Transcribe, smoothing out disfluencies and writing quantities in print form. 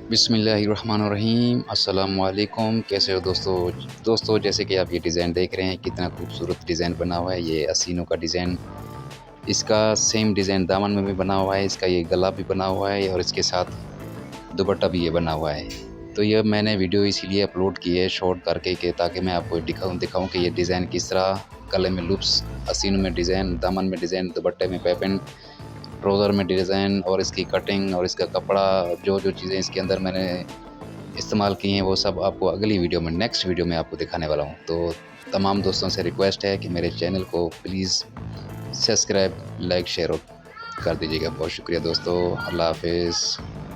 बिस्मिल्लाहिर्रहमानिर्रहीम। अस्सलाम वालेकुम। कैसे हो दोस्तों, जैसे कि आप ये डिज़ाइन देख रहे हैं, कितना खूबसूरत डिज़ाइन बना हुआ है। ये हसीनों का डिज़ाइन, इसका सेम डिज़ाइन दामन में भी बना हुआ है। इसका ये गला भी बना हुआ है और इसके साथ दुपट्टा भी ये बना हुआ है। तो ये मैंने वीडियो इसीलिए अपलोड की है शॉर्ट करके कि ताकि मैं आपको दिखाऊं कि ये डिज़ाइन किस तरह, गले में लूप्स, हसीनों में डिज़ाइन, दामन में डिज़ाइन, दुपट्टे में पेपेंट, ट्राउज़र में डिज़ाइन और इसकी कटिंग और इसका कपड़ा, जो चीज़ें इसके अंदर मैंने इस्तेमाल की हैं वो सब आपको अगली वीडियो में, नेक्स्ट वीडियो में आपको दिखाने वाला हूँ। तो तमाम दोस्तों से रिक्वेस्ट है कि मेरे चैनल को प्लीज़ सब्सक्राइब, लाइक, शेयर कर दीजिएगा। बहुत शुक्रिया दोस्तों। अल्लाह हाफ़िज़।